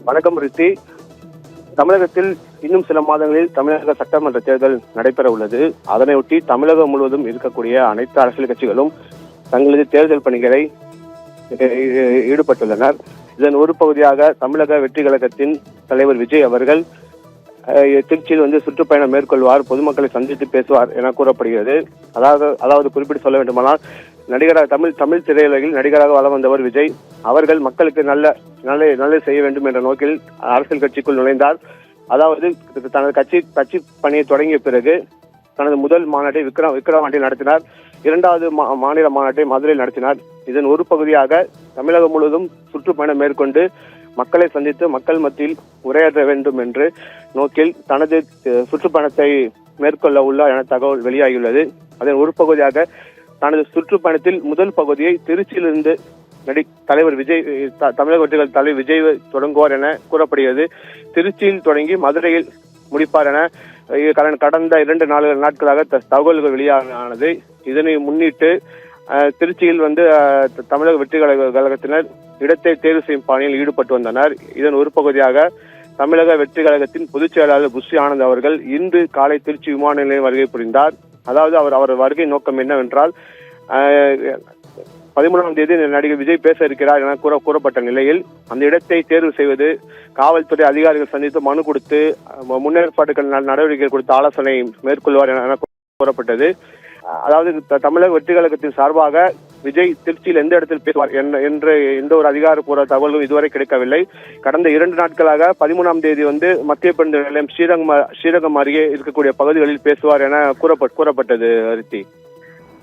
வணக்கம் ரித்தி. தமிழகத்தில் இன்னும் சில மாதங்களில் தமிழக சட்டமன்ற தேர்தல் நடைபெற உள்ளது. அதனையொட்டி தமிழகம் முழுவதும் இருக்கக்கூடிய அனைத்து அரசியல் கட்சிகளும் தங்களது தேர்தல் பணிகளை ஈடுபட்டுள்ளனர். இதன் ஒரு பகுதியாக தமிழக வெற்றி கழகத்தின் தலைவர் விஜய் அவர்கள் திருச்சியில் சுற்றுப்பயணம் மேற்கொள்வார், பொதுமக்களை சந்தித்து பேசுவார் என கூறப்படுகிறது. அதாவது குறிப்பிட்டு சொல்ல வேண்டுமானால், நடிகராக தமிழ் திரையுலகில் நடிகராக வலம் வந்தவர் விஜய் அவர்கள் மக்களுக்கு நல்ல செய்ய வேண்டும் என்ற நோக்கில் அரசியல் கட்சிக்குள் நுழைந்தார். அதாவது தனது கட்சி பணியை தொடங்கிய பிறகு தனது முதல் மாநாட்டை விக்கிரவாண்டியில் நடத்தினார். இரண்டாவது மாநில மாநாட்டை மதுரையில் நடத்தினார். இதன் ஒரு பகுதியாக தமிழகம் முழுவதும் சுற்றுப்பயணம் மேற்கொண்டு மக்களை சந்தித்து மக்கள் மத்தியில் உரையாற்ற வேண்டும் என்று நோக்கில் தனது சுற்றுப்பயணத்தை மேற்கொள்ள உள்ளார் என தகவல் வெளியாகியுள்ளது. அதன் ஒரு பகுதியாக தனது சுற்றுப்பயணத்தில் முதல் பகுதியை திருச்சியிலிருந்து தலைவர் விஜய், தமிழக வெற்றிகள் தலைவர் விஜய் தொடங்குவார் என கூறப்படுகிறது. திருச்சியில் தொடங்கி மதுரையில் முடிப்பார் என கடந்த 2 நாட்களாக தகவல்கள் வெளியானது. இதனை முன்னிட்டு திருச்சியில் தமிழக வெற்றி கழகத்தினர் இடத்தை தேர்வு செய்யும் பணியில் ஈடுபட்டு வந்தனர். இதன் ஒரு பகுதியாக தமிழக வெற்றி கழகத்தின் பொதுச் செயலாளர் புஷி ஆனந்த் அவர்கள் இன்று காலை திருச்சி விமான நிலையம் வருகை புரிந்தார். அதாவது அவர் வருகை நோக்கம் என்னவென்றால், 13ஆம் தேதி நடிகர் விஜய் பேச இருக்கிறார் என கூறப்பட்ட நிலையில் அந்த இடத்தை தேர்வு செய்வது, காவல்துறை அதிகாரிகள் சந்தித்து மனு கொடுத்து முன்னேற்பாடுகள் நடவடிக்கை கொடுத்து ஆலோசனை மேற்கொள்வார் என கூறப்பட்டது. அதாவது தமிழக வெற்றி கழகத்தின் சார்பாக விஜய் திருச்சியில் எந்த இடத்தில் பேசுவார் என்ற எந்த ஒரு அதிகாரப்பூர்வ தகவலும் இதுவரை கிடைக்கவில்லை. கடந்த 2 நாட்களாக 13ஆம் தேதி மத்திய பேருந்து நிலையம் ஸ்ரீரங்கம் அருகே இருக்கக்கூடிய பகுதிகளில் பேசுவார் என கூறப்பட்டது ரித்தி.